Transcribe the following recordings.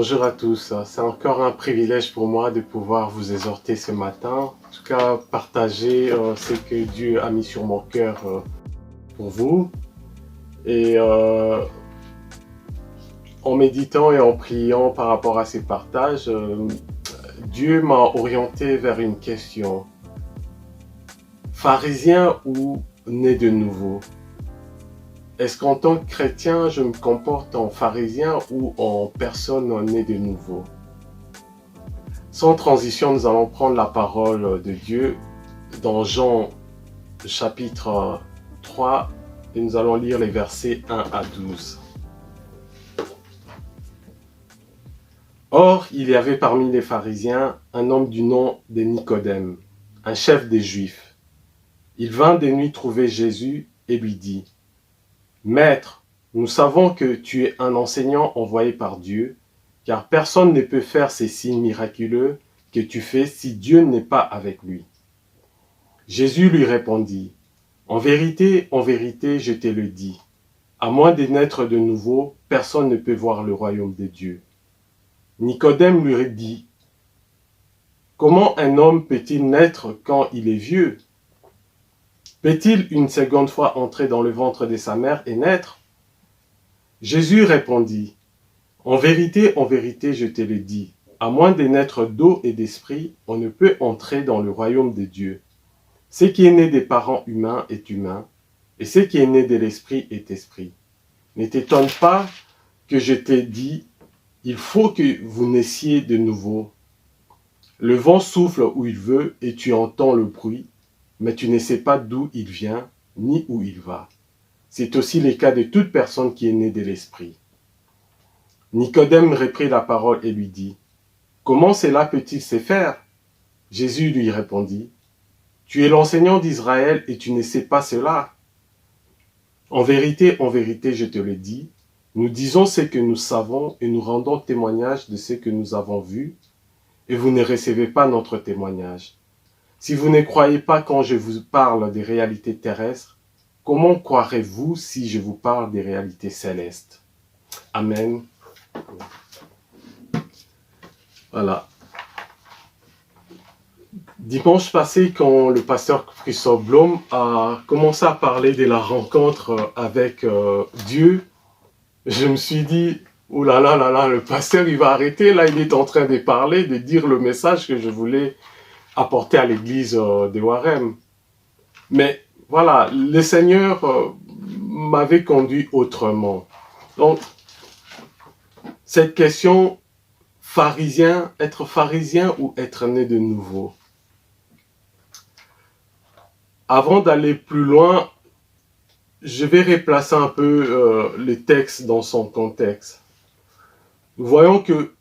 Bonjour à tous, c'est encore un privilège pour moi de pouvoir vous exhorter ce matin, en tout cas partager ce que Dieu a mis sur mon cœur pour vous. Et en méditant et en priant par rapport à ces partages, Dieu m'a orienté vers une question. Pharisien ou né de nouveau? Est-ce qu'en tant que chrétien, je me comporte en pharisien ou en personne née de nouveau? Sans transition, nous allons prendre la parole de Dieu dans Jean chapitre 3 et nous allons lire les versets 1 à 12. Or, il y avait parmi les pharisiens un homme du nom de Nicodème, un chef des Juifs. Il vint de nuit trouver Jésus et lui dit: Maître, nous savons que tu es un enseignant envoyé par Dieu, car personne ne peut faire ces signes miraculeux que tu fais si Dieu n'est pas avec lui. Jésus lui répondit: en vérité, je te le dis, à moins de naître de nouveau, personne ne peut voir le royaume de Dieu. Nicodème lui dit: comment un homme peut-il naître quand il est vieux? Peut-il une seconde fois entrer dans le ventre de sa mère et naître? Jésus répondit: en vérité, je te le dis, à moins de naître d'eau et d'esprit, on ne peut entrer dans le royaume de Dieu. Ce qui est né des parents humains est humain, et ce qui est né de l'esprit est esprit. Ne t'étonne pas que je t'ai dit, il faut que vous naissiez de nouveau. Le vent souffle où il veut, et tu entends le bruit, mais tu ne sais pas d'où il vient, ni où il va. C'est aussi le cas de toute personne qui est née de l'esprit. Nicodème reprit la parole et lui dit: comment cela peut-il se faire? Jésus lui répondit: tu es l'enseignant d'Israël et tu ne sais pas cela? En vérité, je te le dis, nous disons ce que nous savons et nous rendons témoignage de ce que nous avons vu, et vous ne recevez pas notre témoignage. Si vous ne croyez pas quand je vous parle des réalités terrestres, comment croirez-vous si je vous parle des réalités célestes? Amen. Voilà. Dimanche passé, quand le pasteur Christophe Blom a commencé à parler de la rencontre avec Dieu, je me suis dit, oh là là là là, le pasteur il va arrêter, là il est en train de parler, de dire le message que je voulais apporter à l'église de Warem. Mais voilà, le Seigneur m'avait conduit autrement. Donc, cette question, être pharisien ou être né de nouveau? Avant d'aller plus loin, je vais replacer un peu le texte dans son contexte. Nous voyons que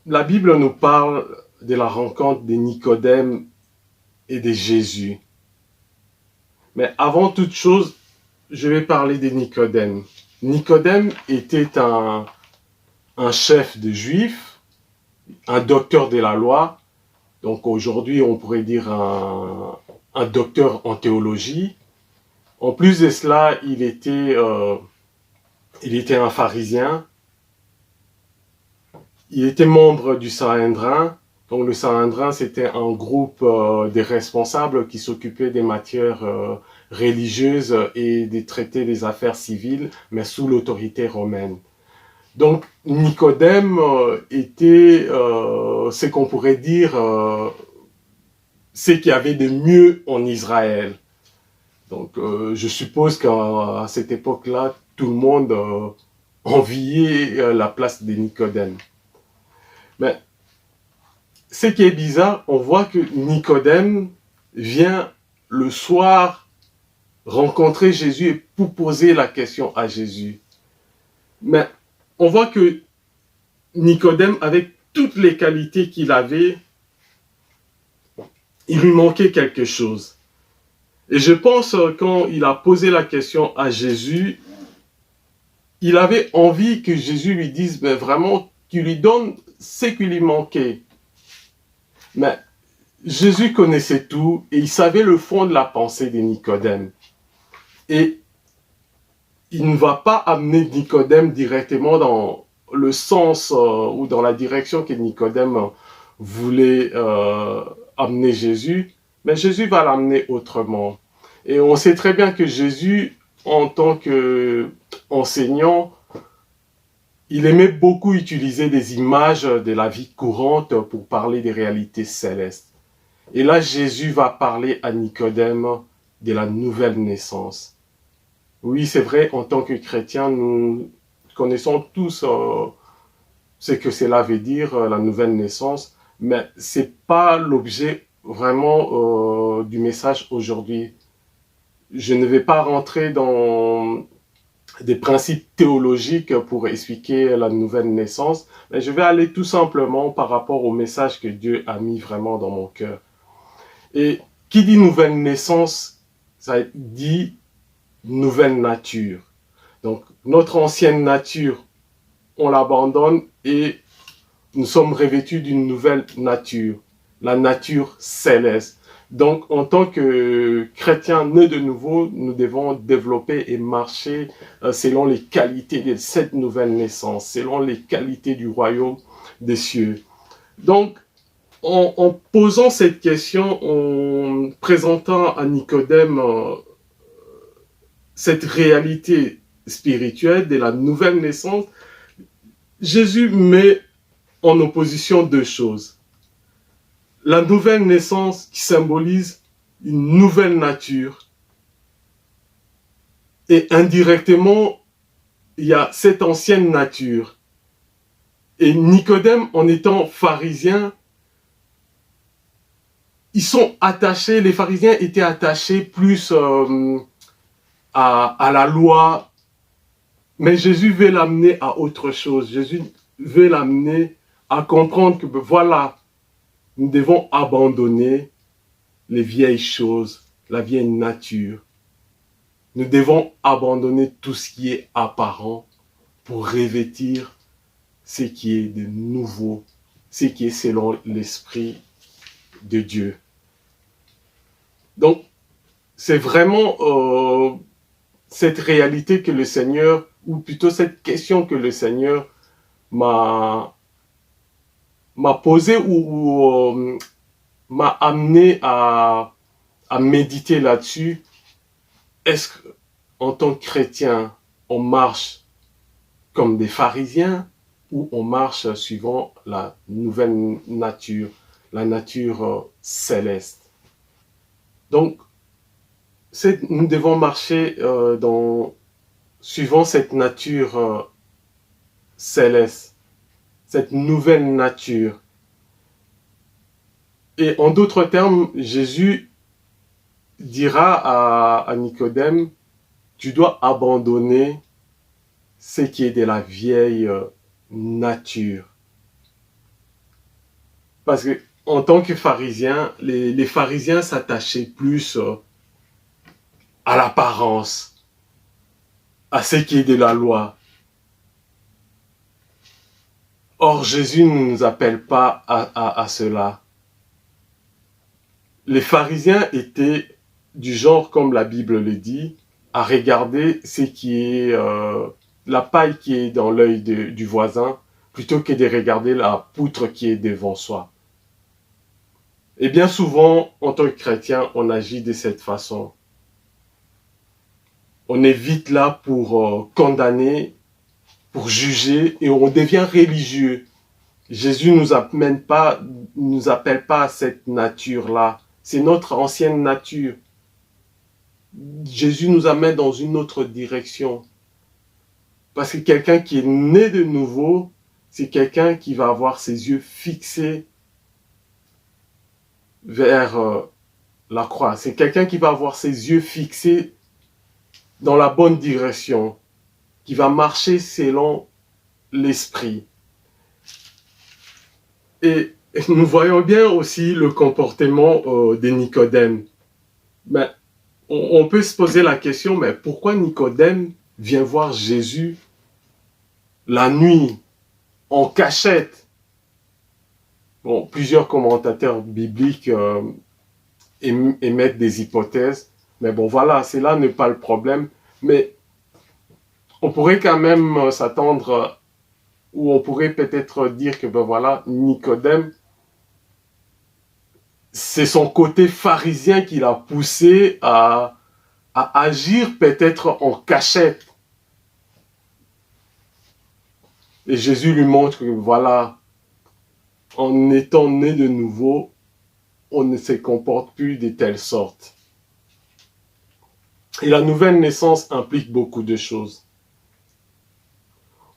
la Bible nous parle de la rencontre de Nicodème et de Jésus. Mais avant toute chose, je vais parler de Nicodème. Nicodème était un chef de Juifs, un docteur de la loi. Donc aujourd'hui, on pourrait dire un docteur en théologie. En plus de cela, il était un pharisien. Il était membre du Sanhédrin. Donc le Sanhédrin, c'était un groupe de responsables qui s'occupaient des matières religieuses et des traités des affaires civiles, mais sous l'autorité romaine. Donc Nicodème était ce qu'on pourrait dire ce qu'il y avait de mieux en Israël. Donc je suppose qu'à cette époque-là, tout le monde enviait la place de Nicodème. Mais ce qui est bizarre, on voit que Nicodème vient le soir rencontrer Jésus et pour poser la question à Jésus. Mais on voit que Nicodème, avec toutes les qualités qu'il avait, il lui manquait quelque chose. Et je pense quand il a posé la question à Jésus, il avait envie que Jésus lui dise vraiment qu'il lui donne ce qui lui manquait. Mais Jésus connaissait tout et il savait le fond de la pensée de Nicodème. Et il ne va pas amener Nicodème directement le sens ou dans la direction que Nicodème voulait amener Jésus, mais Jésus va l'amener autrement. Et on sait très bien que Jésus, en tant qu'enseignant, il aimait beaucoup utiliser des images de la vie courante pour parler des réalités célestes. Et là, Jésus va parler à Nicodème de la nouvelle naissance. Oui, c'est vrai, en tant que chrétiens, nous connaissons tous ce que cela veut dire, la nouvelle naissance, mais c'est pas l'objet vraiment du message aujourd'hui. Je ne vais pas rentrer dans des principes théologiques pour expliquer la nouvelle naissance, mais je vais aller tout simplement par rapport au message que Dieu a mis vraiment dans mon cœur. Et qui dit nouvelle naissance, ça dit nouvelle nature. Donc, notre ancienne nature, on l'abandonne et nous sommes revêtus d'une nouvelle nature, la nature céleste. Donc, en tant que chrétiens nés de nouveau, nous devons développer et marcher selon les qualités de cette nouvelle naissance, selon les qualités du royaume des cieux. Donc, en posant cette question, en présentant à Nicodème cette réalité spirituelle de la nouvelle naissance, Jésus met en opposition deux choses. La nouvelle naissance qui symbolise une nouvelle nature. Et indirectement, il y a cette ancienne nature. Et Nicodème, en étant pharisien, ils sont attachés, les pharisiens étaient attachés plus à la loi. Mais Jésus veut l'amener à autre chose. Jésus veut l'amener à comprendre que voilà, nous devons abandonner les vieilles choses, la vieille nature. Nous devons abandonner tout ce qui est apparent pour revêtir ce qui est de nouveau, ce qui est selon l'Esprit de Dieu. Donc, c'est vraiment cette réalité que le Seigneur, ou plutôt cette question que le Seigneur m'a posée ou m'a amené à méditer là-dessus. Est-ce qu'en tant que chrétien, on marche comme des pharisiens ou on marche suivant la nouvelle nature, la nature céleste? Donc, nous devons marcher suivant cette nature céleste, cette nouvelle nature. Et en d'autres termes, Jésus dira à Nicodème, tu dois abandonner ce qui est de la vieille nature. Parce que en tant que pharisiens, les pharisiens s'attachaient plus à l'apparence, à ce qui est de la loi. Or, Jésus ne nous appelle pas à cela. Les pharisiens étaient du genre, comme la Bible le dit, à regarder ce qui est la paille qui est dans l'œil du voisin, plutôt que de regarder la poutre qui est devant soi. Et bien souvent, en tant que chrétien, on agit de cette façon. On est vite là pour condamner, pour juger, et on devient religieux. Jésus nous appelle pas à cette nature-là. C'est notre ancienne nature. Jésus nous amène dans une autre direction. Parce que quelqu'un qui est né de nouveau, c'est quelqu'un qui va avoir ses yeux fixés vers la croix. C'est quelqu'un qui va avoir ses yeux fixés dans la bonne direction, qui va marcher selon l'esprit. Et nous voyons bien aussi le comportement de Nicodème. Mais on peut se poser la question, mais pourquoi Nicodème vient voir Jésus la nuit, en cachette? Bon, plusieurs commentateurs bibliques émettent des hypothèses, mais bon voilà, c'est là n'est pas le problème. Mais on pourrait quand même s'attendre Ou on pourrait peut-être dire que, ben voilà, Nicodème, c'est son côté pharisien qui l'a poussé à agir peut-être en cachette. Et Jésus lui montre que, voilà, en étant né de nouveau, on ne se comporte plus de telle sorte. Et la nouvelle naissance implique beaucoup de choses.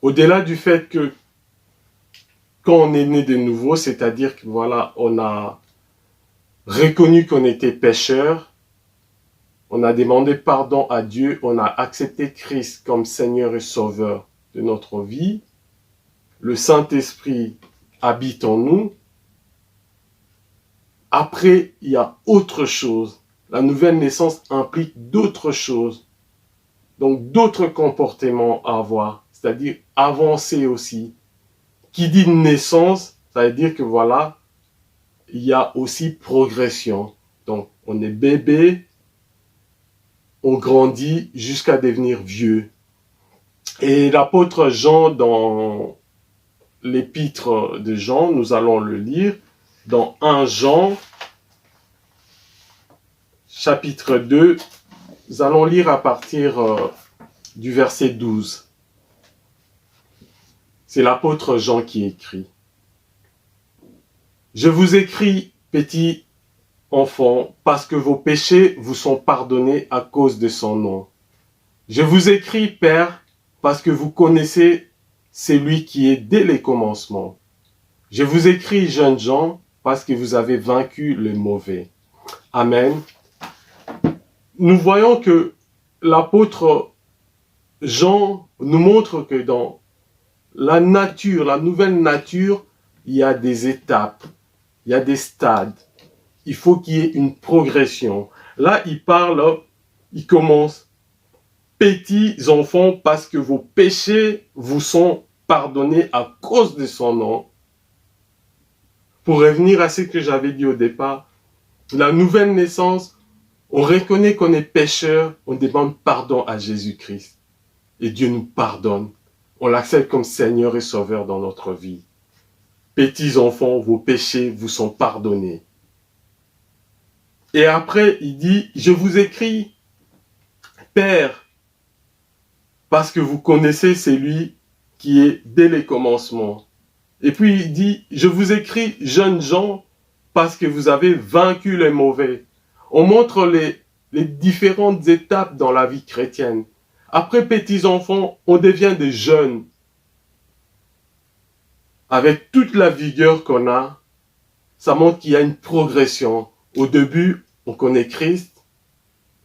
Au-delà du fait que quand on est né de nouveau, c'est-à-dire que voilà, on a reconnu qu'on était pécheur, on a demandé pardon à Dieu, on a accepté Christ comme Seigneur et Sauveur de notre vie, le Saint-Esprit habite en nous. Après, il y a autre chose. La nouvelle naissance implique d'autres choses. Donc d'autres comportements à avoir, c'est-à-dire avancer aussi. Qui dit naissance, ça veut dire que voilà, il y a aussi progression. Donc on est bébé, on grandit jusqu'à devenir vieux. Et l'apôtre Jean, dans l'épître de Jean, nous allons le lire, dans 1 Jean, chapitre 2, nous allons lire à partir du verset 12. C'est l'apôtre Jean qui écrit. Je vous écris, petits enfants, parce que vos péchés vous sont pardonnés à cause de son nom. Je vous écris, Père, parce que vous connaissez celui qui est dès les commencements. Je vous écris, jeunes gens, parce que vous avez vaincu le mauvais. Amen. Nous voyons que l'apôtre Jean nous montre que dans la nature, la nouvelle nature, il y a des étapes, il y a des stades. Il faut qu'il y ait une progression. Là, il commence. Petits enfants, parce que vos péchés vous sont pardonnés à cause de son nom. Pour revenir à ce que j'avais dit au départ, la nouvelle naissance, on reconnaît qu'on est pécheur, on demande pardon à Jésus-Christ. Et Dieu nous pardonne. On l'accepte comme Seigneur et Sauveur dans notre vie. Petits enfants, vos péchés vous sont pardonnés. Et après, il dit, je vous écris, Père, parce que vous connaissez celui qui est dès les commencements. Et puis il dit, je vous écris, jeunes gens, parce que vous avez vaincu les mauvais. On montre les différentes étapes dans la vie chrétienne. Après petits enfants, on devient des jeunes. Avec toute la vigueur qu'on a, ça montre qu'il y a une progression. Au début, on connaît Christ,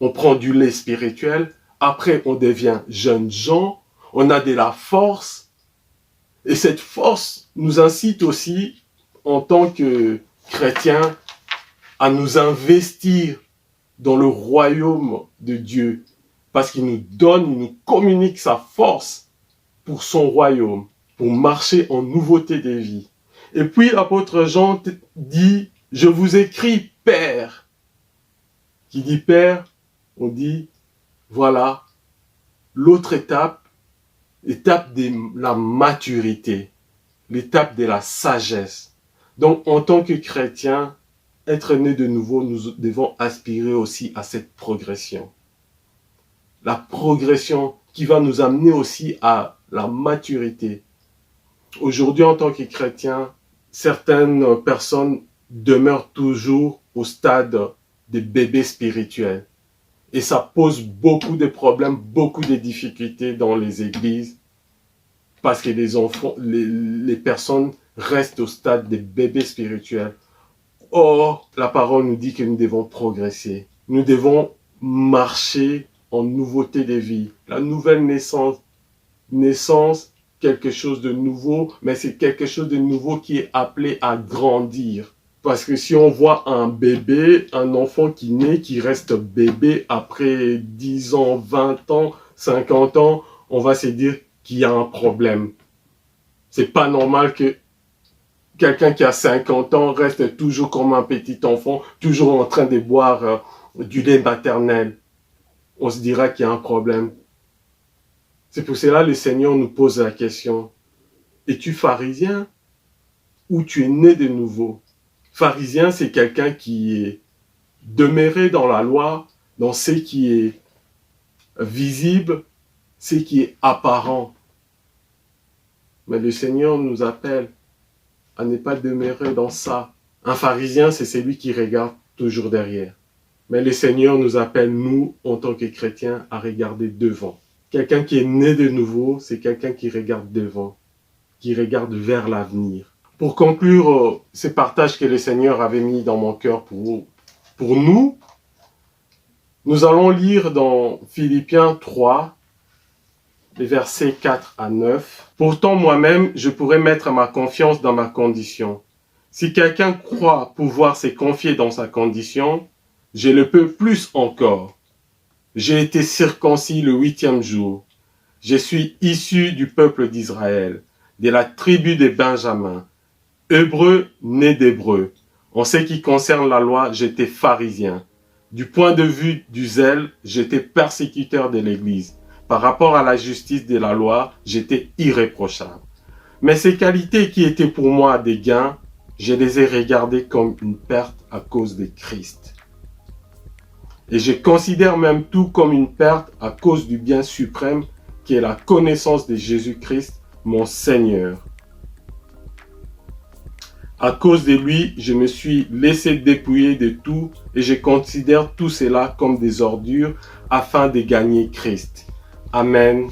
on prend du lait spirituel, après on devient jeunes gens, on a de la force, et cette force nous incite aussi, en tant que chrétiens, à nous investir dans le royaume de Dieu, parce qu'il nous donne, il nous communique sa force pour son royaume, pour marcher en nouveauté des vies. Et puis l'apôtre Jean dit, je vous écris Père. Qui dit Père, on dit, voilà, l'autre étape, l'étape de la maturité, l'étape de la sagesse. Donc, en tant que chrétien, être né de nouveau, nous devons aspirer aussi à cette progression. La progression qui va nous amener aussi à la maturité. Aujourd'hui, en tant que chrétien, certaines personnes demeurent toujours au stade des bébés spirituels. Et ça pose beaucoup de problèmes, beaucoup de difficultés dans les églises, parce que les enfants, les personnes restent au stade des bébés spirituels. Or, la parole nous dit que nous devons progresser. Nous devons marcher en nouveauté de vie. La nouvelle naissance, quelque chose de nouveau, mais c'est quelque chose de nouveau qui est appelé à grandir. Parce que si on voit un bébé, un enfant qui naît, qui reste bébé après 10 ans, 20 ans, 50 ans, on va se dire qu'il y a un problème. C'est pas normal que quelqu'un qui a 50 ans reste toujours comme un petit enfant, toujours en train de boire du lait maternel. On se dira qu'il y a un problème. C'est pour cela que le Seigneur nous pose la question. Es-tu pharisien ou tu es né de nouveau? Pharisien, c'est quelqu'un qui est demeuré dans la loi, dans ce qui est visible, ce qui est apparent. Mais le Seigneur nous appelle à ne pas demeurer dans ça. Un pharisien, c'est celui qui regarde toujours derrière. Mais le Seigneur nous appelle, nous, en tant que chrétiens, à regarder devant. Quelqu'un qui est né de nouveau, c'est quelqu'un qui regarde devant, qui regarde vers l'avenir. Pour conclure ce partage que le Seigneur avait mis dans mon cœur pour nous, nous allons lire dans Philippiens 3, les versets 4 à 9. Pourtant, moi-même, je pourrais mettre ma confiance dans ma condition. Si quelqu'un croit pouvoir se confier dans sa condition, je le peux plus encore. J'ai été circoncis le 8e jour. Je suis issu du peuple d'Israël, de la tribu de Benjamin, hébreu né d'hébreu. En ce qui concerne la loi, j'étais pharisien. Du point de vue du zèle, j'étais persécuteur de l'Église. Par rapport à la justice de la loi, j'étais irréprochable. Mais ces qualités qui étaient pour moi des gains, je les ai regardées comme une perte à cause de Christ. Et je considère même tout comme une perte à cause du bien suprême qui est la connaissance de Jésus-Christ, mon Seigneur. À cause de lui, je me suis laissé dépouiller de tout et je considère tout cela comme des ordures afin de gagner Christ. Amen.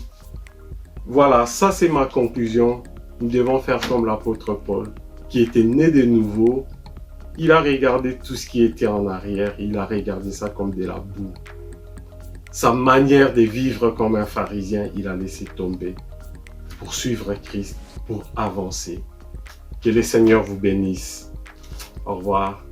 Voilà, ça c'est ma conclusion. Nous devons faire comme l'apôtre Paul, qui était né de nouveau. Il a regardé tout ce qui était en arrière, il a regardé ça comme de la boue. Sa manière de vivre comme un pharisien, il a laissé tomber pour suivre Christ, pour avancer. Que le Seigneur vous bénisse. Au revoir.